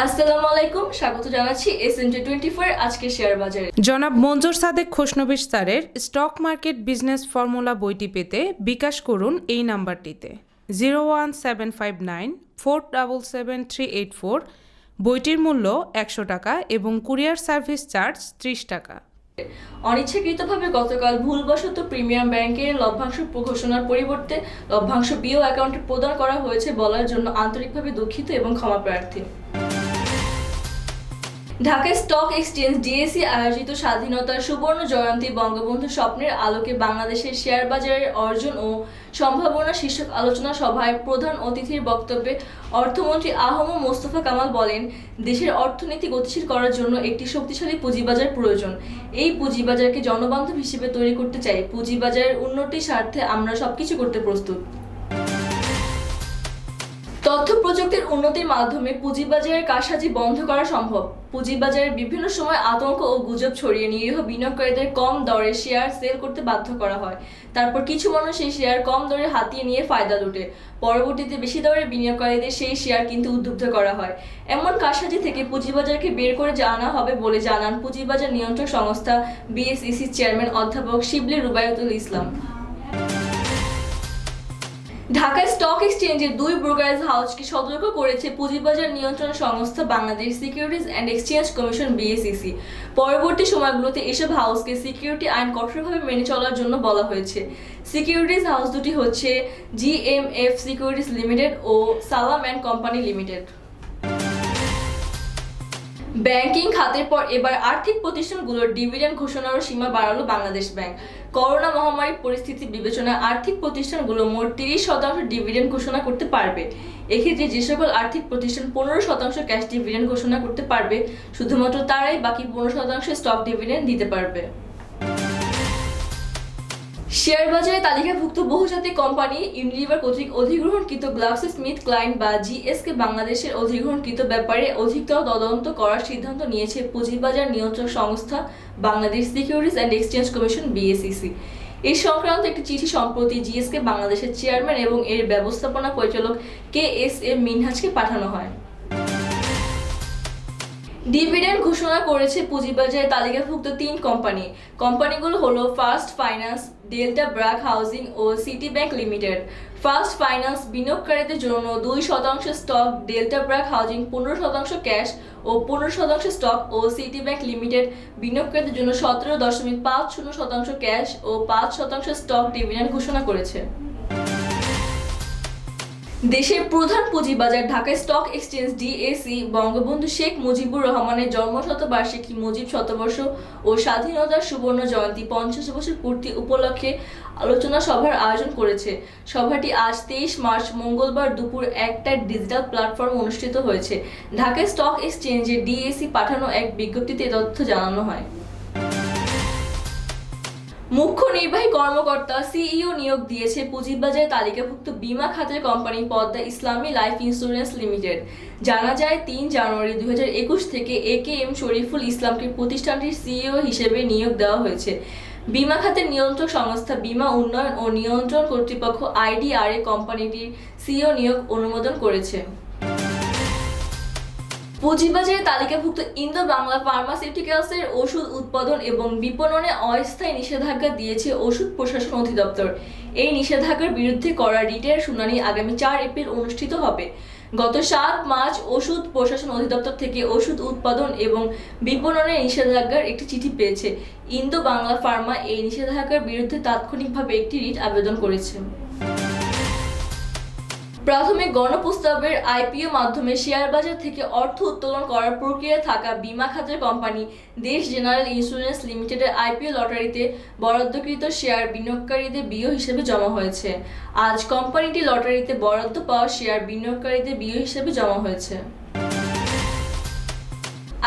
আসসালামু আলাইকুম, স্বাগত জানাচ্ছি SMJ24 আজকের শেয়ার বাজারে। জনাব মঞ্জুর সাদেক খোশনবিশ স্যারের স্টক মার্কেট বিজনেস ফর্মুলা বইটি পেতে বিকাশ করুন এই নাম্বারটিতে 01759477384। বইটির মূল্য ১০০ টাকা এবং কুরিয়ার সার্ভিস চার্জ ৩০ টাকা। অনিচ্ছাকৃতভাবে গতকাল ভুলবশত প্রিমিয়াম ব্যাংকের লভ্যাংশ ঘোষণার পরিবর্তে লভ্যাংশ বিও অ্যাকাউন্টে প্রদান করা হয়েছে বলার জন্য আন্তরিকভাবে দুঃখিত এবং ক্ষমা প্রার্থী। ঢাকা স্টক এক্সচেঞ্জ ডিএসই আয়োজিত স্বাধীনতার সুবর্ণ জয়ন্তী বঙ্গবন্ধু স্বপ্নের আলোকে বাংলাদেশের শেয়ার বাজারের অর্জন ও সম্ভাবনা শীর্ষক আলোচনা সভায় প্রধান অতিথির বক্তব্যে অর্থমন্ত্রী আহম মোস্তফা কামাল বলেন, দেশের অর্থনীতি গতিশীল করার জন্য একটি শক্তিশালী পুঁজিবাজার প্রয়োজন। এই পুঁজিবাজারকে জনবান্ধব হিসেবে তৈরি করতে চাই। পুঁজিবাজারের উন্নতির স্বার্থে আমরা সবকিছু করতে প্রস্তুত। তথ্য প্রযুক্তির উন্নতির মাধ্যমে পুঁজিবাজারের কারসাজি বন্ধ করা সম্ভব। পুঁজিবাজারে বিভিন্ন সময় আতঙ্ক ও গুজব ছড়িয়ে নিরীহ বিনিয়োগকারীদের কম দরে শেয়ার সেল করতে বাধ্য করা হয়। তারপর কিছু মানুষ সেই শেয়ার কম দরে হাতিয়ে নিয়ে ফায়দা লুটে। পরবর্তীতে বেশি দরে বিনিয়োগকারীদের সেই শেয়ার কিন্তু উদ্বুদ্ধ করা হয়। এমন কারসাজি থেকে পুঁজিবাজারকে বের করে আনা হবে বলে জানান পুঁজিবাজার নিয়ন্ত্রক সংস্থা বিএসইসির চেয়ারম্যান অধ্যাপক শিবলী রুবায়াতুল ইসলাম। ঢাকা স্টক এক্সচেঞ্জের দুই ব্রোকারেজ হাউসকে সতর্ক করেছে পুঁজিবাজার নিয়ন্ত্রণ সংস্থা Bangladesh securities and exchange commission BSEC. পরবর্তী সময়গুলোতে এসব হাউসকে সিকিউরিটি আইন কঠোরভাবে মেনে চলার জন্য বলা হয়েছে। সিকিউরিটিজ হাউস দুটি হচ্ছে জিএমএফ সিকিউরিটিজ লিমিটেড ও সালাম অ্যান্ড কোম্পানি লিমিটেড। ব্যাংকিং খাতের পর এবার আর্থিক প্রতিষ্ঠানগুলোর ডিভিডেন্ড ঘোষণারও সীমা বাড়ালো বাংলাদেশ ব্যাংক। করোনা মহামারীর পরিস্থিতি বিবেচনায় আর্থিক প্রতিষ্ঠানগুলো মোট 30% ডিভিডেন্ড ঘোষণা করতে পারবে। এক্ষেত্রে যে সকল আর্থিক প্রতিষ্ঠান 15% ক্যাশ ডিভিডেন্ড ঘোষণা করতে পারবে, শুধুমাত্র তারাই বাকি 15% স্টক ডিভিডেন্ড দিতে পারবে। শেয়ার বাজারে তালিকাভুক্ত বহুজাতিক কোম্পানি ইউনিলিভার কর্তৃক অধিগ্রহণকৃত গ্লাক্সোস্মিথক্লাইন বা জিএসকে বাংলাদেশের অধিগ্রহণকৃত ব্যাপারে অধিকতর তদন্ত করার সিদ্ধান্ত নিয়েছে পুঁজিবাজার নিয়ন্ত্রক সংস্থা Bangladesh securities and exchange commission BSEC. এই সংক্রান্ত একটি চিঠি সম্প্রতি জিএসকে বাংলাদেশের চেয়ারম্যান এবং এর ব্যবস্থাপনা পরিচালক KSM মিনহাজকে পাঠানো হয়। ডিভিডেন্ড ঘোষণা করেছে পুঁজিবাজারে তালিকাভুক্ত 3 কোম্পানি। কোম্পানিগুলো হলো First Finance, Delta BRAC Housing ও City Bank Limited. First Finance বিনিয়োগকারীদের জন্য 2% stock, Delta BRAC Housing 15% cash ও 15% স্টক ও সিটি ব্যাংক লিমিটেড বিনিয়োগকারীদের জন্য 17.50% ক্যাশ ও 5% স্টক ডিভিডেন্ড ঘোষণা করেছে। দেশের প্রধান পুঁজিবাজার Dhaka Stock Exchange DSE Bangabandhu Sheikh Mujibur রহমানের জন্মশতবার্ষিকী মুজিব শতবর্ষ ও স্বাধীনতার সুবর্ণ জয়ন্তী 50 বছর পূর্তি উপলক্ষে আলোচনা সভার আয়োজন করেছে। সভাটি আজ 23 মার্চ মঙ্গলবার দুপুর 1টায় ডিজিটাল প্ল্যাটফর্ম অনুষ্ঠিত হয়েছে। ঢাকা স্টক এক্সচেঞ্জে ডিএসই পাঠানো এক বিজ্ঞপ্তিতে তথ্য জানানো হয়। মুখ্য নির্বাহী কর্মকর্তা সিইও নিয়োগ দিয়েছে পুঁজিবাজারে তালিকাভুক্ত বীমা খাতের কোম্পানি পদ্মা ইসলামী লাইফ ইন্স্যুরেন্স লিমিটেড। জানা যায় 3 জানুয়ারি 2021 থেকে AKM শরীফুল ইসলামকে প্রতিষ্ঠানটির সিইও হিসেবে নিয়োগ দেওয়া হয়েছে। বীমা খাতের নিয়ন্ত্রক সংস্থা বীমা উন্নয়ন ও নিয়ন্ত্রণ কর্তৃপক্ষ IDRA কোম্পানিটির সিইও নিয়োগ অনুমোদন করেছে। পুঁজিবাজারে তালিকাভুক্ত ইন্দো বাংলা ফার্মাসিউটিক্যালসের ওষুধ উৎপাদন এবং বিপণনে অস্থায়ী নিষেধাজ্ঞা দিয়েছে ওষুধ প্রশাসন অধিদপ্তর। এই নিষেধাজ্ঞার বিরুদ্ধে করা রিটের শুনানি আগামী 4 এপ্রিল অনুষ্ঠিত হবে। গত 7 মার্চ ওষুধ প্রশাসন অধিদপ্তর থেকে ওষুধ উৎপাদন এবং বিপণনের নিষেধাজ্ঞার একটি চিঠি পেয়েছে। ইন্দো বাংলা ফার্মা এই নিষেধাজ্ঞার বিরুদ্ধে তাৎক্ষণিকভাবে একটি রিট আবেদন করেছে। প্রাথমিক গণপ্রস্তাবের আইপিও মাধ্যমে শেয়ার বাজার থেকে অর্থ উত্তোলন করার প্রক্রিয়ায় থাকা বীমা খাতের কোম্পানি দেশ জেনারেল ইন্স্যুরেন্স লিমিটেডের আইপিও লটারিতে বরাদ্দকৃত শেয়ার বিনিয়োগকারীদের বিও হিসেবে জমা হয়েছে। আজ কোম্পানিটি লটারিতে বরাদ্দ পাওয়া শেয়ার বিনিয়োগকারীদের বিও হিসেবে জমা হয়েছে।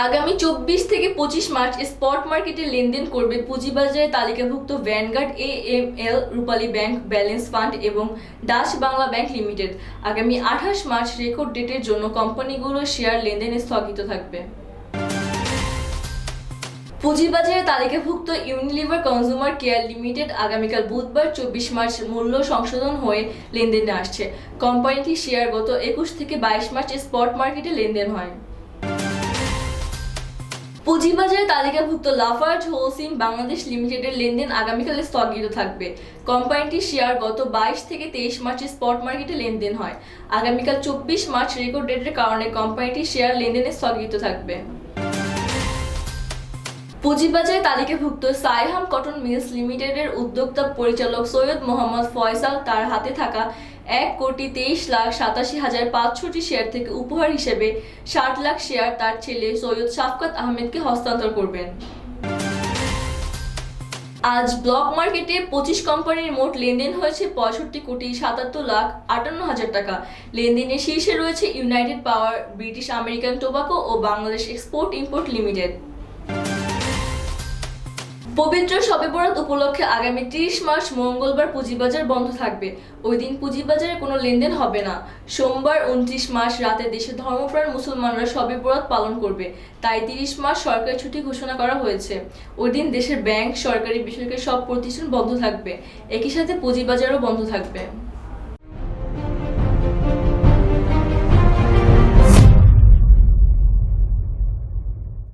আগামী 24 থেকে 25 মার্চ স্পট মার্কেটে লেনদেন করবে পুঁজিবাজারে তালিকাভুক্ত ভ্যানগার্ড, AML, রূপালী ব্যাংক, ব্যালেন্স ফান্ড এবং ডাচ বাংলা ব্যাংক লিমিটেড। আগামী 28 মার্চ রেকর্ড ডেটের জন্য কোম্পানিগুলোর শেয়ার লেনদেন স্থগিত থাকবে। পুঁজিবাজারে তালিকাভুক্ত ইউনিলিভার কনজিউমার কেয়ার লিমিটেড আগামীকাল বুধবার 24 মার্চ মূল্য সংশোধন হয়ে লেনদেনে আসছে। কোম্পানিটির শেয়ার গত 21 থেকে 22 মার্চ স্পট মার্কেটে লেনদেন হয়। পুঁজিবাজারে তালিকাভুক্ত লাফার্জ হোলসিম বাংলাদেশ লিমিটেডের লেনদেন আগামীকাল স্থগিত থাকবে। কোম্পানিটির শেয়ার গত 22 থেকে 23 মার্চে স্পট মার্কেটে লেনদেন হয়। আগামীকাল 24 মার্চ রেকর্ড ডেটের কারণে কোম্পানিটির শেয়ার লেনদেনে স্থগিত থাকবে। পুঁজিবাজারে তালিকাভুক্ত সাইহাম কটন মিলস লিমিটেডের উদ্যোক্তা পরিচালক সৈয়দ মোহাম্মদ ফয়সাল তার হাতে থাকা 1,23,87,500টি শেয়ার থেকে উপহার হিসেবে 60 লাখ শেয়ার তার ছেলে সৈয়দ শাফকাত আহমেদকে হস্তান্তর করবেন। আজ ব্লক মার্কেটে 25 কোম্পানির মোট লেনদেন হয়েছে 65,77,58,000 টাকা। লেনদেনে শীর্ষে রয়েছে ইউনাইটেড পাওয়ার, ব্রিটিশ আমেরিকান টোবাকো ও বাংলাদেশ এক্সপোর্ট ইম্পোর্ট লিমিটেড। পবিত্র শবে বরাত উপলক্ষে আগামী 30 মার্চ মঙ্গলবার পুঁজিবাজার বন্ধ থাকবে। ওই দিন পুঁজিবাজারে কোনো লেনদেন হবে না। সোমবার 29 মার্চ রাতে দেশের ধর্মপ্রাণ মুসলমানরা শবে বরাত পালন করবে, তাই 30 মার্চ সরকারি ছুটি ঘোষণা করা হয়েছে। ওই দিন দেশের ব্যাংক, সরকারি বেসরকারি সব প্রতিষ্ঠান বন্ধ থাকবে। একই সাথে পুঁজিবাজারও বন্ধ থাকবে।